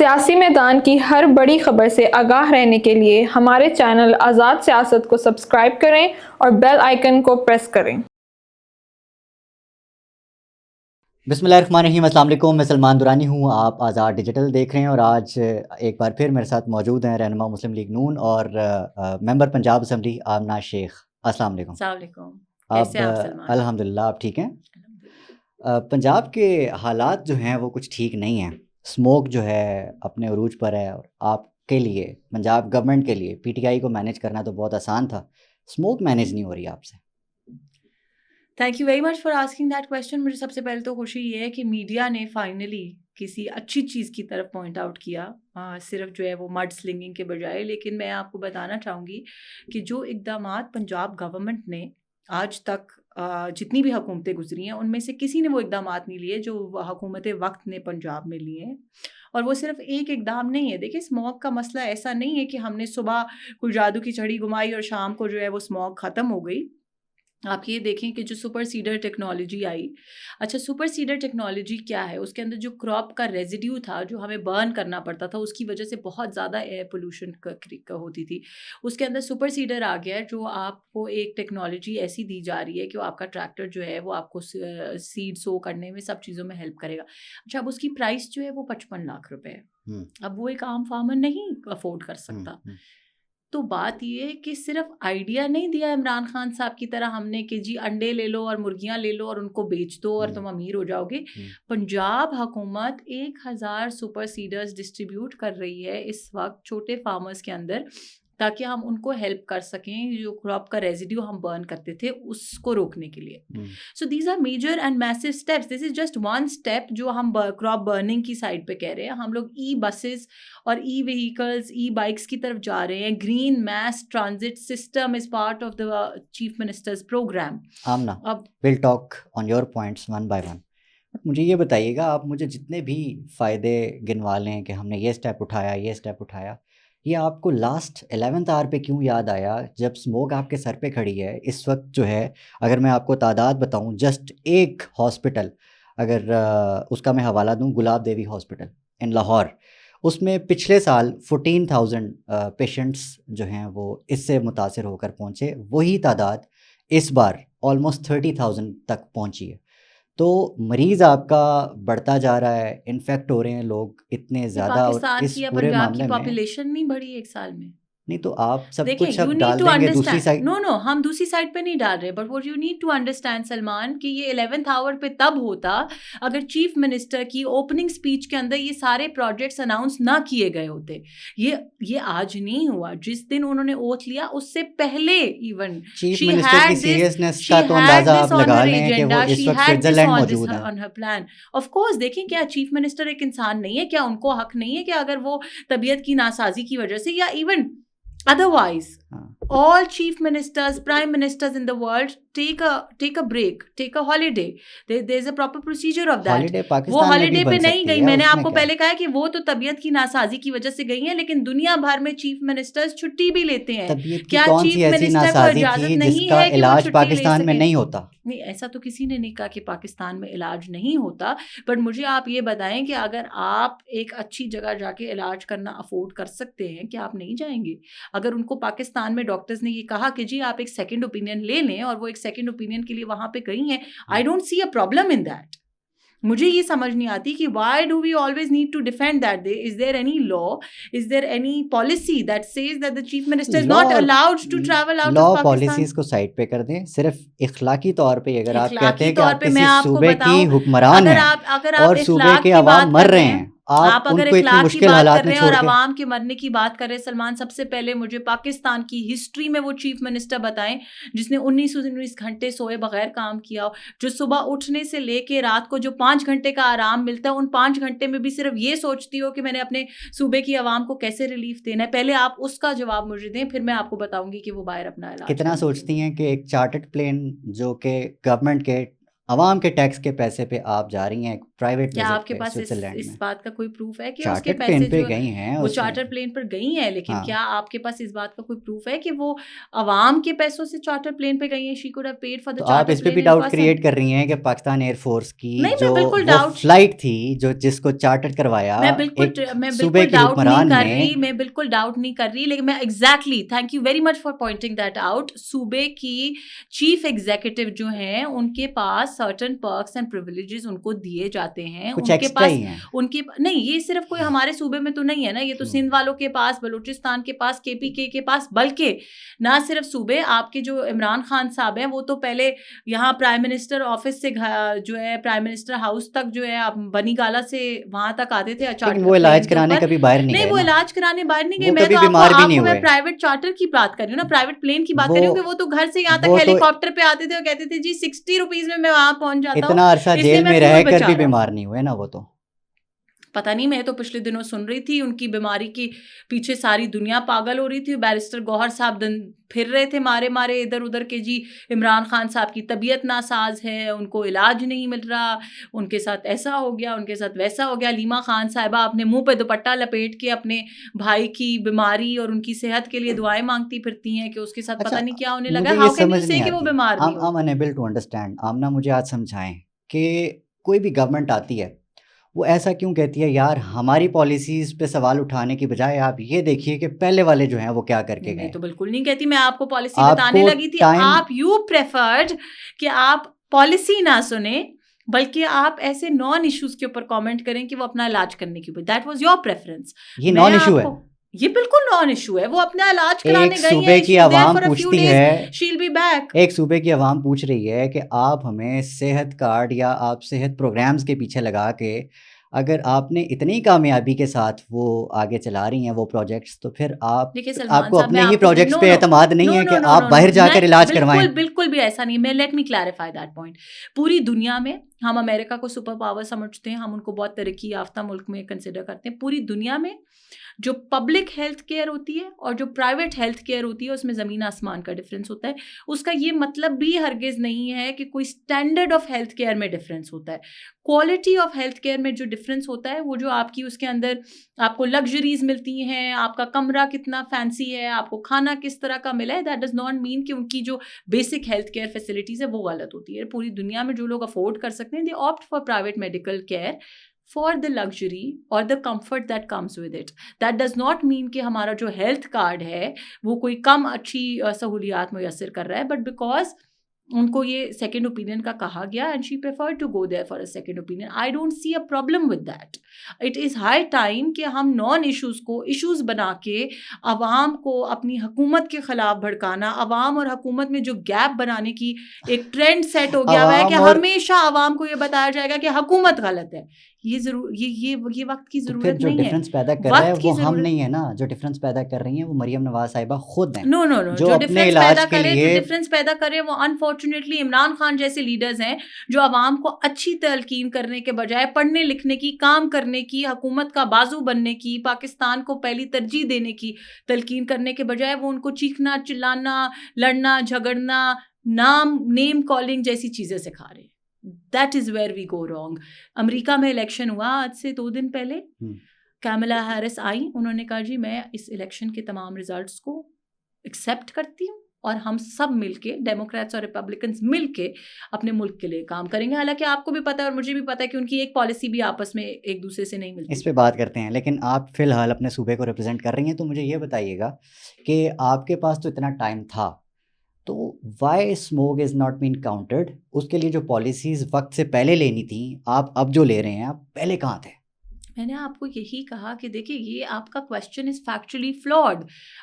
सियासी मैदान की हर बड़ी खबर से आगाह रहने के लिए हमारे चैनल आज़ाद सियासत को सब्सक्राइब करें और बेल आइकन को प्रेस करें। बिस्मिल्लाहिर्रहमानिर्रहीम, अस्सलाम वालेकुम। मैं सलमान दुरानी हूँ, आप आज़ाद डिजिटल देख रहे हैं और आज एक बार फिर मेरे साथ मौजूद हैं रहनुमा मुस्लिम लीग नून और मेंबर पंजाब असम्बली आमना शेख। अस्सलाम वालेकुम। अस्सलाम वालेकुम। कैसे हैं आप सलमान? अल्हम्दुलिल्लाह, आप ठीक हैं? अल्हम्दुलिल्लाह। पंजाब के हालात जो हैं वो कुछ ठीक नहीं हैं। स्मोक जो है अपने अरूज पर है और आपके लिए, पंजाब गवर्नमेंट के लिए, पीटीआई को मैनेज करना तो बहुत आसान था, स्मोक मैनेज नहीं हो रही आपसे। Thank you very much for asking that question. मुझे सबसे पहले तो खुशी ये है कि मीडिया ने फाइनली किसी अच्छी चीज़ की तरफ पॉइंट आउट किया, सिर्फ जो है वो मड स्लिंगिंग के बजाय। लेकिन मैं आपको बताना चाहूँगी कि जो इक़दामात पंजाब गवर्नमेंट ने आज तक जितनी भी हुकूमतें गुजरी हैं उनमें से किसी ने वो इक़दामात नहीं लिए जो हुकूमत वक्त ने पंजाब में लिए हैं। और वो सिर्फ एक इक़दाम नहीं है। देखिए, स्मॉग का मसला ऐसा नहीं है कि हमने सुबह कोई जादू की छड़ी घुमाई और शाम को जो है वो स्मॉग ख़त्म हो गई। आप ये देखें कि जो सुपर सीडर टेक्नोलॉजी आई, अच्छा सुपर सीडर टेक्नोलॉजी क्या है? उसके अंदर जो क्रॉप का रेजिड्यू था जो हमें बर्न करना पड़ता था, उसकी वजह से बहुत ज़्यादा एयर पोल्यूशन होती थी। उसके अंदर सुपर सीडर आ गया है जो आपको एक टेक्नोलॉजी ऐसी दी जा रही है कि वो आपका ट्रैक्टर जो है वो आपको सीड सो करने में, सब चीज़ों में हेल्प करेगा। अच्छा, अब उसकी प्राइस जो है वो 55 लाख रुपए है। अब वो एक आम फार्मर नहीं अफोर्ड कर सकता। तो बात ये है कि सिर्फ आइडिया नहीं दिया इमरान खान साहब की तरह हमने कि जी अंडे ले लो और मुर्गियां ले लो और उनको बेच दो और तुम अमीर हो जाओगे। पंजाब हुकूमत 1000 सुपर सीडर्स डिस्ट्रीब्यूट कर रही है इस वक्त छोटे फार्मर्स के अंदर, ताकि हम उनको हेल्प कर सकें जो क्रॉप का रेजिड्यू हम बर्न करते थे उसको रोकने के लिए। So these are major and massive steps. This is just one step जो हम क्रॉप बर्निंग की साइड पे कह रहे हैं। हम लोग ई बसेस और ई व्हीकल्स, ई बाइक्स की तरफ जा रहे हैं। Green mass transit system is part of the chief minister's programme. Amna, अब will talk on your points one by one. मुझे ये बताइएगा, आप मुझे जितने भी फ़ायदे गिनवा लें कि हमने ये स्टेप उठाया, ये स्टेप उठाया, ये आपको लास्ट 11th आवर पे क्यों याद आया जब स्मोक आपके सर पे खड़ी है? इस वक्त जो है, अगर मैं आपको तादाद बताऊं, जस्ट एक हॉस्पिटल अगर उसका मैं हवाला दूं, गुलाब देवी हॉस्पिटल इन लाहौर, उसमें पिछले साल 14,000 पेशेंट्स जो हैं वो इससे मुतासर होकर पहुँचे। वही तादाद इस बार ऑलमोस्ट 30,000 तक पहुँची है। तो मरीज़ आपका बढ़ता जा रहा है, इन्फेक्ट हो रहे हैं लोग इतने ज़्यादा, और इस पूरे मामले में पॉपुलेशन नहीं बढ़ी एक साल में। नहीं तो आप सब देखिए, कुछ अब डाल देंगे दूसरी साइड। नो हम दूसरी साइड पे नहीं डाल रहे, but what you need to understand Salman कि ये 11th आवर पे तब होता अगर चीफ मिनिस्टर की ओपनिंग स्पीच के अंदर ये सारे प्रोजेक्ट्स अनाउंस ना किए गए होते। ये आज नहीं हुआ, जिस दिन उन्होंने ओथ लिया उससे पहले इवन चीफ मिनिस्टर की सीरियसनेस का तो अंदाजा आप लगा लें कि वो इस वक्त स्विट्जरलैंड मौजूद है। On her plan. Of course, देखिए, क्या चीफ मिनिस्टर एक इंसान नहीं है? क्या उनको हक नहीं है कि अगर वो तबीयत की नासाजी की वजह से या even otherwise, all chief ministers, prime ministers in the world take a break, take a holiday. There's a proper procedure of that. वो हॉलीडे पे नहीं गई। मैंने आपको पहले कहा कि वो तो तबीयत की नासाजी की वजह से गई हैं, लेकिन दुनिया भर में चीफ मिनिस्टर्स छुट्टी भी लेते हैं। क्या चीफ मिनिस्टर को इजाजत नहीं है कि वो छुट्टी पाकिस्तान में नहीं होता? नहीं, ऐसा तो किसी ने नहीं कहा कि पाकिस्तान में इलाज नहीं होता। बट मुझे आप ये बताएं कि अगर आप एक अच्छी जगह जाके इलाज करना अफोर्ड कर सकते हैं, क्या आप नहीं जाएंगे? अगर उनको पाकिस्तान में डॉक्टर्स ने ये कहा कि जी आप एक सेकंड ओपिनियन ले लें और वो एक सेकंड ओपिनियन के लिए वहां पे गई हैं, आई don't see a problem in that. मुझे ये समझ नहीं आती कि why do we always need to defend that? Is there any law? Is there any policy that says that the chief minister is not allowed to travel out of Pakistan? Policies को side पे कर दें। सिर्फ इखलाकी तौर पे अगर आप कहते हैं कि आप किसी सूबे की हुक्मरान हैं और सूबे के अवाम मर रहे हैं, आप अगर इखलाक की बात कर रहे हैं और आवाम के मरने की बात कर रहे हैं, सलमान, सबसे पहले मुझे पाकिस्तान की हिस्ट्री में वो चीफ मिनिस्टर बताएं जिसने 19 घंटे सोए बगैर काम किया हो, जो सुबह उठने से लेके रात को जो 5 घंटे का आराम मिलता है, उन 5 घंटे में भी सिर्फ ये सोचती हो कि मैंने अपने सूबे की आवाम को कैसे रिलीफ देना है। पहले आप उसका जवाब मुझे दें, फिर मैं आपको बताऊंगी कि वो बाहर अपना इलाज कितना सोचती हैं कि एक चार्टर्ड प्लेन जो कि गवर्नमेंट के अवाम के टैक्स के पैसे पे आप जा रही हैं, प्राइवेट क्या विजिट आपके पे पास स्विट्जरलैंड इस में। बात का कोई प्रूफ है कि उसके चार्टर्ड पैसे प्लेन पे जो गई हैं वो उसमें। चार्टर प्लेन पर गई हैं, लेकिन हाँ। क्या आपके पास इस बात का कोई प्रूफ है कि वो अवाम के पैसों से चार्टर प्लेन पे गई हैं? She could have paid for the तो आप चार्टर इस पे भी plane in doubt person. Create कर रही हैं कि पाकिस्तान एयरफोर्स की नहीं, जो मैं बिल्कुल वो डाउट फ्लाइट थी जो जिसको चार्टर करवाया मैं बिल्कुल एक सूबे के डाउट नहीं हुक्मरान कर ने, रही, मैं बिल्कुल डाउट नहीं कर रही, लेकिन मैं exactly thank you very much for pointing that out. सूबे की चीफ एग्जीक्यूटिव जो हैं उनके पास सर्टेन पर्क्स एंड प्रिविलेजेस उनको दिए जाते हैं, कुछ उनके एक्स्ट्रा पास ही हैं। उनके नहीं, ये सिर्फ कोई हमारे सूबे में तो नहीं है ना, ये तो सिंध वालों के पास, बलूचिस्तान के पास, केपीके के पास, बल्कि ना सिर्फ सूबे, आपके जो इमरान खान साहब हैं वो तो पहले यहाँ प्राइम मिनिस्टर ऑफिस से जो है प्राइम मिनिस्टर हाउस तक जो है आप बनी गाला से वहां तक आते थे लेकिन वो इलाज कराने कभी बाहर नहीं नहीं, गए वो ना, इलाज कराने बाहर नहीं गए। वो मैं कभी तो बीमार भी नहीं आपको मैं हुए। प्राइवेट चार्टर की बात कर रही हूँ ना, प्राइवेट प्लेन की बात कर रही हूँ कि वो तो घर से यहाँ तक वो तो हेलीकॉप्टर पे आते थे और कहते थे जी 60 रुपीज में मैं वहां पहुंच जाता हूँ, इतना अरसा इसलिए जेल मैं में फ्यूल रह कर बचा भी रहा हूँ। बीमार नहीं हुए ना वो तो। पता नहीं, मैं तो पिछले दिनों सुन रही थी उनकी बीमारी के पीछे सारी दुनिया पागल हो रही थी। बैरिस्टर गौहर साहब फिर रहे थे मारे मारे इधर उधर के जी इमरान खान साहब की तबीयत नासाज है, उनको इलाज नहीं मिल रहा, उनके साथ ऐसा हो गया, उनके साथ वैसा हो गया। लीमा खान साहिबा अपने मुंह पे दुपट्टा लपेट के अपने भाई की बीमारी और उनकी सेहत के लिए दुआएं मांगती फिरती हैं कि उसके साथ पता नहीं क्या होने लगा। मुझे ये हाउ कैन यू समझ से नहीं कि वो आती, बीमार नहीं आई हो? Am unable to understand. Amna मुझे आज समझाएं कि कोई भी गवर्नमेंट आती है वो ऐसा क्यों कहती है यार हमारी पॉलिसीज पे सवाल उठाने की बजाय आप ये देखिए कि पहले वाले जो हैं वो क्या करके नहीं, मैं गए। तो बिल्कुल नहीं कहती, मैं आपको पॉलिसी बताने आपको लगी थी। टाइम आप यू प्रेफर्ड कि आप पॉलिसी ना सुने बल्कि आप ऐसे नॉन इश्यूज के ऊपर कमेंट करें कि वो अपना इलाज करने के ऊपर, दैट वाज योर प्रेफरेंस। ये नॉन इशू है। ये बिल्कुल नॉन इशू है, वो अपना इलाज एक कराने गई सूबे हैं, की आवाम पूछती है, शी विल बी बैक। एक सूबे की आवाम पूछ रही है कि आप हमें सेहत कार्ड या आप सेहत प्रोग्राम्स के पीछे लगा के अगर आपने इतनी कामयाबी के साथ वो आगे चला रही हैं वो प्रोजेक्ट्स, तो फिर आप देखिए सलमान आपको साहब, अपने मैं ही आपको प्रोजेक्ट्स पे एतमाद नहीं है कि आप बाहर जाकर इलाज करवाएं। बिल्कुल भी ऐसा नहीं। मैं let me clarify that point. पूरी दुनिया में हम अमेरिका को सुपर पावर समझते हैं, हम उनको बहुत तरक्की याफ्ता मुल्क में कंसिडर करते हैं। पूरी दुनिया में जो पब्लिक हेल्थ केयर होती है और जो प्राइवेट हेल्थ केयर होती है उसमें ज़मीन आसमान का डिफरेंस होता है। उसका ये मतलब भी हरगिज़ नहीं है कि कोई स्टैंडर्ड ऑफ हेल्थ केयर में डिफरेंस होता है। क्वालिटी ऑफ हेल्थ केयर में जो डिफरेंस होता है वो जो आपकी उसके अंदर आपको लग्जरीज मिलती हैं, आपका कमरा कितना फैंसी है, आपको खाना किस तरह का मिला है, दैट डज नॉट मीन कि उनकी जो बेसिक हेल्थ केयर फैसिलिटीज़ है वो गलत होती है। पूरी दुनिया में जो लोग अफोर्ड कर सकते हैं दे opt for private medical care for the luxury or the comfort that comes with it. That does not mean कि हमारा जो health card है वो कोई कम अच्छी सहूलियात मुयस्सर कर रहा है, but because उनको ये सेकेंड ओपिनियन का कहा गया and she preferred to go there for a second opinion. I don't see a problem with that. It is high time कि हम नॉन इश्यूज़ को इश्यूज़ बना के अवाम को अपनी हुकूमत के ख़िलाफ़ भड़काना, अवाम और हुकूमत में जो गैप बनाने की एक ट्रेंड सेट हो गया हुआ है कि हमेशा अवाम को ये बताया जाएगा कि हुकूमत गलत है। ये जरूर ये वक्त की तो ज़रूरत फिर जो नहीं है। डिफरेंस पैदा कर रहा है वक्त वो की हम ज़रूरत नहीं है ना, जो डिफरेंस पैदा कर रही हैं वो मरियम नवाज साहिबा खुद हैं। नो नो नो, जो जो अपने डिफरेंस इलाज पैदा के करे, जो लिए डिफरेंस पैदा करे वो अनफॉर्चुनेटली इमरान खान जैसे लीडर्स हैं जो अवाम को अच्छी तलकीन करने के बजाय पढ़ने लिखने की, काम करने की, हुकूमत का बाजू बनने की, पाकिस्तान को पहली तरजीह देने की तलकीन करने के बजाय वो उनको चीखना, चिल्लाना, लड़ना, झगड़ना, नेम कॉलिंग जैसी चीज़ें सिखा रहे हैं। That is where we go wrong. America में इलेक्शन हुआ आज से 2 दिन पहले, कैमला हैरिस आई, उन्होंने कहा जी मैं इस इलेक्शन के तमाम रिजल्ट्स को एक्सेप्ट करती हूँ और हम सब मिलके, डेमोक्रेट्स और रिपब्लिकन्स मिलके अपने मुल्क के लिए काम करेंगे। हालांकि आपको भी पता है और मुझे भी पता है कि उनकी एक पॉलिसी भी आपस में एक दूसरे से नहीं मिलती। इस पे बात करते हैं, लेकिन आप फिलहाल अपने सूबे को रिप्रेजेंट कर रही हैं, तो मुझे ये बताइएगा कि आपके पास तो इतना टाइम था, तो why smog is not been counted? उसके लिए जो पॉलिसीज़ वक्त से पहले लेनी थी आप अब जो ले रहे हैं, आप पहले कहाँ थे? मैंने आपको यही कहा कि देखिए ये आपका question is factually flawed,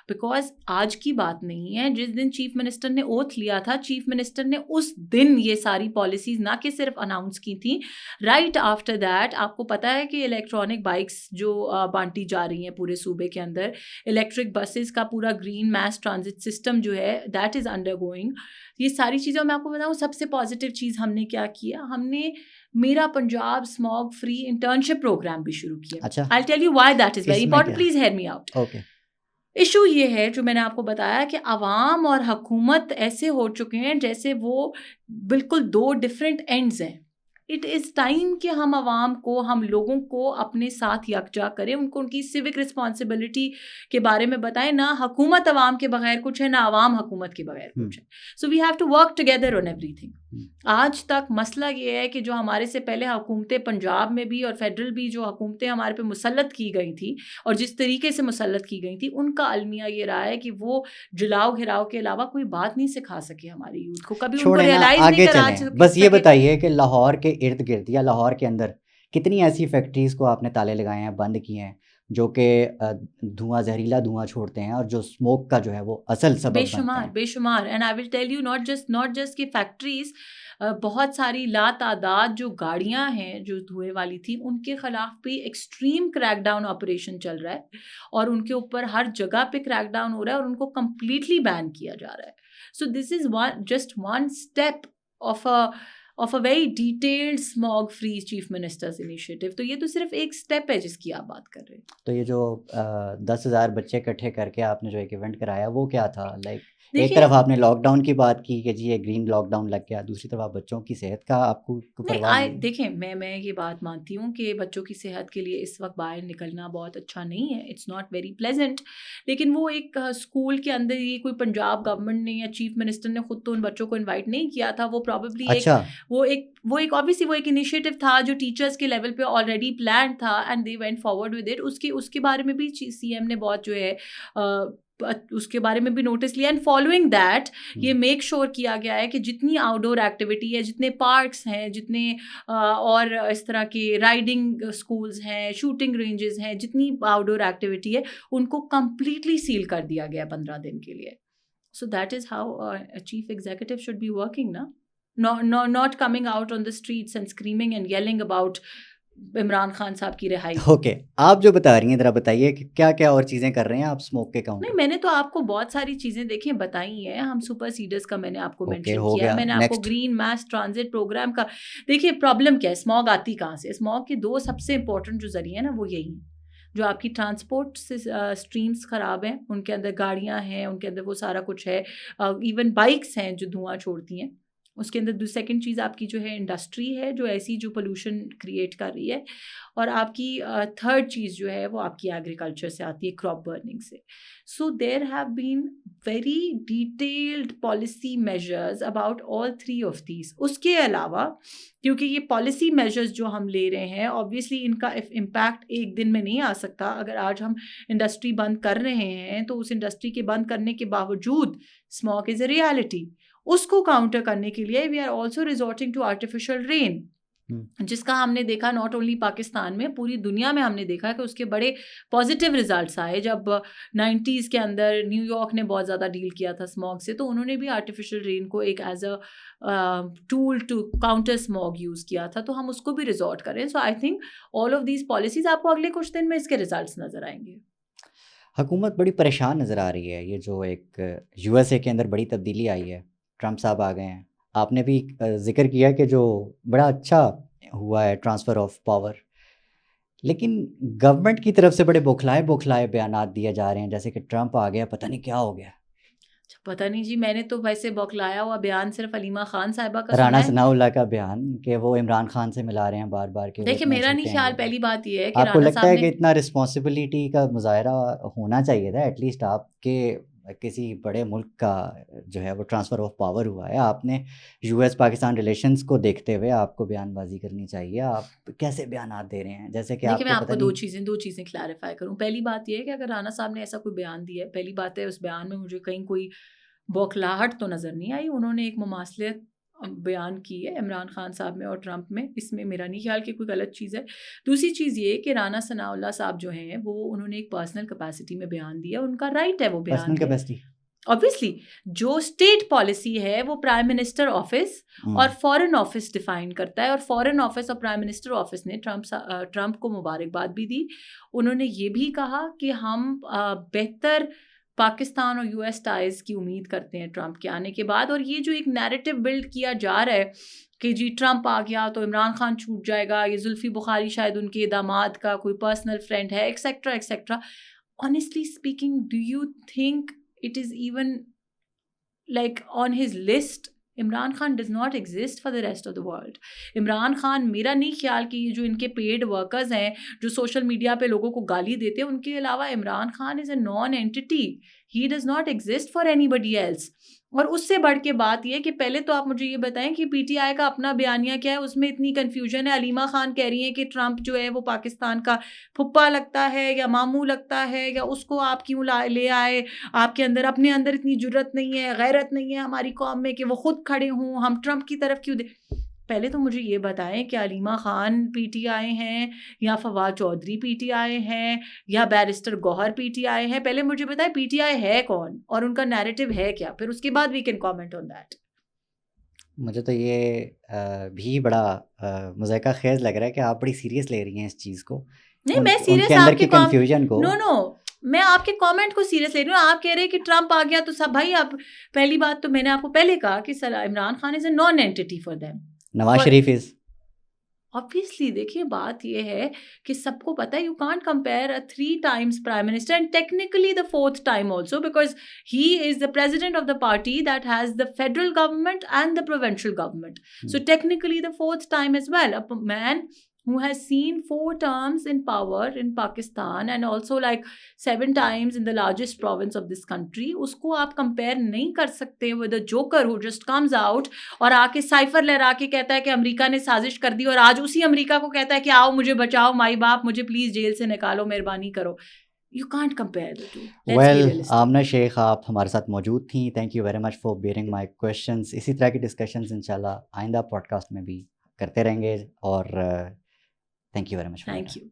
because आज की बात नहीं है। जिस दिन चीफ मिनिस्टर ने ओथ लिया था, चीफ मिनिस्टर ने उस दिन ये सारी पॉलिसीज़ ना कि सिर्फ अनाउंस की थी, राइट आफ्टर दैट आपको पता है कि इलेक्ट्रॉनिक बाइक्स जो बांटी जा रही हैं पूरे सूबे के अंदर, इलेक्ट्रिक बसेस का पूरा ग्रीन मैस ट्रांजिट सिस्टम जो है दैट इज़ अंडर गोइंग। ये सारी चीज़ें मैं आपको बताऊँ, सबसे पॉजिटिव चीज़ हमने क्या किया, हमने मेरा Punjab smog free internship program भी शुरू किया। अच्छा, I tell you why that is very इसमें इंपॉर्टेंट, क्या? Please hear me out. Okay, issue ये है जो मैंने आपको बताया कि अवाम और हुकूमत ऐसे हो चुके हैं जैसे वो बिल्कुल 2 डिफरेंट एंड्स हैं। इट इज़ टाइम कि हम आवाम को, हम लोगों को अपने साथ यकजा करें, उनको उनकी सिविक रिस्पॉन्सिबिलिटी के बारे में बताएं। ना हुकूमत आवाम के बगैर कुछ है, ना आवाम हुकूमत के बगैर कुछ है। So we have to work together on everything. आज तक मसला ये है कि जो हमारे से पहले हुकूमतें, पंजाब में भी और फेडरल भी, जो हुकूमतें हमारे पे मुसल्लत की गई थी और जिस तरीके से मुसल्लत की गई थी, उनका अलमिया ये रहा है कि वो जलाओ घिराव के अलावा कोई बात नहीं सिखा सके हमारे यूथ को, कभी उनको छोड़े ना, रियलाइज आगे नहीं करा चलें। बस ये सके। बताइए कि लाहौर के इर्द गिर्द या लाहौर के अंदर कितनी ऐसी फैक्ट्रीज को आपने ताले लगाए हैं, बंद किए हैं, जो कि धुआं, जहरीला धुआं छोड़ते हैं और जो स्मोक का जो है वो असल सबब बनते बेशुमार हैं? बेशुमार। And I will tell you, not just कि फैक्ट्रीज, बहुत सारी लातादाद जो गाड़ियां हैं जो धुएं वाली थी, उनके खिलाफ भी एक्सट्रीम क्रैकडाउन ऑपरेशन चल रहा है और उनके ऊपर हर जगह पे क्रैकडाउन हो रहा है और उनको कंप्लीटली बैन किया जा रहा है। So this is just one step of a very detailed smog free chief ministers initiative. तो ये तो सिर्फ एक स्टेप है जिसकी आप बात कर रहे हैं। तो ये जो 10,000 बच्चे इकट्ठे करके आपने जो एक इवेंट कराया, वो क्या था? लाइक एक देखिए, तरफ आपने लॉकडाउन की बात की कि जी ये ग्रीन लॉकडाउन लग गया, दूसरी तरफ आप बच्चों की सेहत का आपको नहीं, परवाह नहीं है? देखें, मैं ये बात मानती हूँ कि बच्चों की सेहत के लिए इस वक्त बाहर निकलना बहुत अच्छा नहीं है, इट्स नॉट वेरी प्लेजेंट। लेकिन वो एक स्कूल के अंदर, ये कोई पंजाब गवर्नमेंट ने या चीफ मिनिस्टर ने खुद तो उन बच्चों को इनवाइट नहीं किया था। वो प्रॉबेबली अच्छा, वो एक ऑब्वियसली वो एक इनिशिएटिव था जो टीचर्स के लेवल पे ऑलरेडी प्लान था and they went forward with it. उसके बारे में भी सीएम ने बहुत जो है उसके बारे में भी नोटिस लिया। एंड फॉलोइंग दैट ये मेक श्योर किया गया है कि जितनी आउटडोर एक्टिविटी है, जितने पार्क्स हैं, जितने और इस तरह के राइडिंग स्कूल्स हैं, शूटिंग रेंजेस हैं, जितनी आउटडोर एक्टिविटी है, उनको कंप्लीटली सील कर दिया गया 15 दिन के लिए। So that is how a chief executive should be working ना, not coming out on the streets and screaming and yelling about Imran Khan साहब की रिहाई। ओके, आप जो बता रही हैं ज़रा बताइए कि क्या क्या और चीज़ें कर रहे हैं आप स्मोक के नहीं, काउंटर? मैंने तो आपको बहुत सारी चीज़ें देखें बताई हैं। हम सुपर सीडर्स का मैंने आपको ओके, मेंशन हो किया है, गया। मैंने आपको next? Green mass transit program का। देखिए, प्रॉब्लम क्या है, स्मॉग आती कहाँ से? स्मॉग के दो सबसे इंपॉर्टेंट जो जरिए हैं ना, वो यही हैं। जो आपकी ट्रांसपोर्ट से स्ट्रीम्स ख़राब हैं, उनके अंदर गाड़ियाँ हैं, उनके अंदर वो सारा कुछ है, इवन बाइक्स हैं जो धुआं छोड़ती हैं। उसके अंदर सेकंड चीज़ आपकी जो है इंडस्ट्री है, जो ऐसी जो पोल्यूशन क्रिएट कर रही है। और आपकी थर्ड चीज़ जो है वो आपकी एग्रीकल्चर से आती है, क्रॉप बर्निंग से। So there have been very detailed policy measures about all three of these. उसके अलावा, क्योंकि ये पॉलिसी मेजर्स जो हम ले रहे हैं, ऑब्वियसली इनका इम्पैक्ट एक दिन में नहीं आ सकता। अगर आज हम इंडस्ट्री बंद कर रहे हैं तो उस इंडस्ट्री के बंद करने के बावजूद स्मॉग इज़ अ रियलिटी। उसको काउंटर करने के लिए we are also resorting to artificial rain, जिसका हमने देखा नॉट ओनली पाकिस्तान में, पूरी दुनिया में हमने देखा कि उसके बड़े पॉजिटिव रिजल्ट्स आए। जब 90s के अंदर न्यूयॉर्क ने बहुत ज़्यादा डील किया था स्मॉग से, तो उन्होंने भी आर्टिफिशियल रेन को एक as a tool to counter smog use किया था। तो हम उसको भी रिजॉर्ट करें। So I think all of these policies आपको अगले कुछ दिन में इसके रिजल्ट्स नज़र आएंगे। हुकूमत बड़ी परेशान नज़र आ रही है। ये जो एक यूएसए के अंदर बड़ी तब्दीली आई है, ट्रंप साहब आ गए हैं। आपने भी जिक्र किया कि जो बड़ा अच्छा हुआ है ट्रांसफ़र ऑफ पावर, लेकिन गवर्नमेंट की तरफ से बड़े बौखलाए बयानात दिए जा रहे हैं, जैसे कि ट्रंप आ गया, पता नहीं क्या हो गया। पता नहीं जी, मैंने तो वैसे बौखलाया हुआ बयान सिर्फ अलीमा खान साहिबा का सुना राना है। सनाउल्लाह का बयान कि वो इमरान खान से मिला रहे हैं बार बार के वो देखिए, इतने मेरा नहीं झूठे ख्याल, हैं। पहली बात ये है कि आपको राना लगता साहब है कि ने, इतना रिस्पॉन्सिबिलिटी का मुजाहरा होना चाहिए था? एटलीस्ट आपके किसी बड़े मुल्क का जो है वो ट्रांसफ़र ऑफ पावर हुआ है, आपने यूएस पाकिस्तान रिलेशंस को देखते हुए आपको बयानबाजी करनी चाहिए। आप कैसे बयानात दे रहे हैं, जैसे कि देखिए, मैं आपको आपको पता दो नहीं। चीज़ें क्लैरिफाई करूं। पहली बात ये है कि अगर राना साहब ने ऐसा कोई बयान दिया है, पहली बात है उस बयान में मुझे कहीं कोई बौखलाहट तो नज़र नहीं आई। उन्होंने एक मुमासलत बयान की है इमरान खान साहब में और ट्रंप में, इसमें मेरा नहीं ख्याल कि कोई गलत चीज़ है। दूसरी चीज़ ये कि राना सनाउल्लाह साहब जो हैं वो उन्होंने एक पर्सनल कैपेसिटी में बयान दिया, उनका राइट है वो बयान पर्सनल दे। कैपेसिटी? ऑब्वियसली जो स्टेट पॉलिसी है वो प्राइम मिनिस्टर ऑफिस और फॉरेन ऑफिस डिफाइन करता है। और फॉरेन ऑफिस और प्राइम मिनिस्टर ऑफिस ने ट्रंप को मुबारकबाद भी दी। उन्होंने ये भी कहा कि हम बेहतर पाकिस्तान और यूएस टाइज की उम्मीद करते हैं ट्रंप के आने के बाद। और ये जो एक नैरेटिव बिल्ड किया जा रहा है कि जी ट्रंप आ गया तो इमरान खान छूट जाएगा, ये जुल्फी बुखारी शायद उनके दामाद का कोई पर्सनल फ्रेंड है, etcetera etcetera. Honestly speaking, do you think it is even like on his list Imran Khan does not exist for the rest of the world. Imran Khan, मेरा नहीं ख्याल कि ये जो इनके पेड वर्कर्स हैं जो सोशल मीडिया पे लोगों को गाली देते हैं, उनके अलावा Imran Khan is a non entity. He does not exist for anybody else. और उससे बढ़ के बात यह कि पहले तो आप मुझे ये बताएं कि पीटीआई का अपना बयानिया क्या है, उसमें इतनी कन्फ्यूजन है. अलीमा खान कह रही हैं कि ट्रंप जो है वो पाकिस्तान का फुप्पा लगता है या मामू लगता है, या उसको आप क्यों ले आए, आपके अंदर अपने अंदर इतनी जुर्रत नहीं है, गैरत नहीं है हमारी कौम में कि वो खुद खड़े हों, हम ट्रंप की तरफ क्यों दे. पहले तो मुझे ये बताएं कि अलीमा खान पीटीआई हैं या फवाद चौधरी पीटीआई हैं या बैरिस्टर गौहर पीटीआई हैं. पहले मुझे बताएं पीटीआई है कौन और उनका नैरेटिव है क्या, फिर उसके बाद we can comment on that. मुझे तो ये भी बड़ा मुज़ाहिका खेज लग रहा है कि आप बड़ी सीरियस ले रही हैं इस चीज़ को. नहीं, मैं सीरियस उनके अंदर आपके की कंफ्यूजन को. नो मैं आपके कमेंट को सीरियस ले रही हूँ. आप कह रहे हैं कि ट्रंप आ गया तो सब भाई, आप पहली बात तो मैंने आपको पहले कहा कि Imran Khan is a non entity for them. Nawaz Sharif is obviously देखिए बात यह है कि सबको पता है you can't compare a 3 times prime minister and technically the 4th time also because he is the president of the party that has the federal government and the provincial government. So technically the 4th time as well, a man who has seen 4 terms in power in Pakistan and also like 7 times in the largest province of this country, उसको आप compare नहीं कर सकते with a joker who just comes out और आके cipher लहरा के कहता है कि अमेरिका ने साजिश कर दी और आज उसी अमेरिका को कहता है कि आओ मुझे बचाओ, माई बाप मुझे प्लीज जेल से निकालो, मेहरबानी करो. You can't compare the two. Let's be well realistic. आमना शेख आप हमारे साथ मौजूद थी. Thank you very much for bearing my questions. इसी तरह की डिस्कशंस इंशाल्लाह आइंदा पॉडकास्ट में भी करते रहेंगे और thank you very much. Thank you.